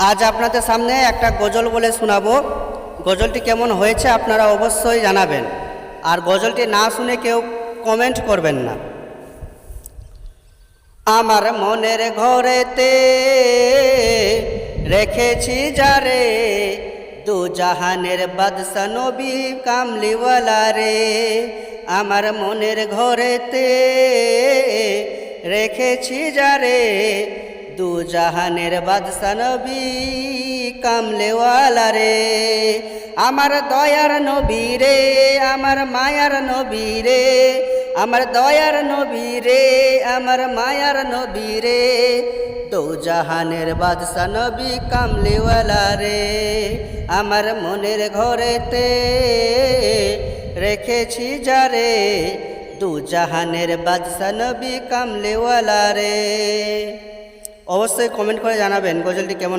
আজ আপনাদের সামনে একটা গজল বলে শোনাবো। গজলটি কেমন হয়েছে আপনারা অবশ্যই জানাবেন, আর গজলটি না শুনে কেউ কমেন্ট করবেন না। আমার মনের ঘরেতে রেখেছি যারে, দু জাহানের বাদশা নবী কামলিওয়ালা রে। আমার মনের ঘরেতে রেখেছি যারে, দু জাহানের বাদশা নবী কামলেওয়ালা রে। আমার দয়ার নবী রে, আমার মায়ার নবী রে, আমার দয়ার নবী রে, আমার মায়ার নবী রে, দু জাহানের বাদশা নবী কামলেওয়ালা রে। আমার মনের ঘরেতে রেখেছি যারে, দু জাহানের বাদশা নবী কামলেওয়ালা রে। অবশ্যই কমেন্ট করে জানাবেন গজলটি কেমন।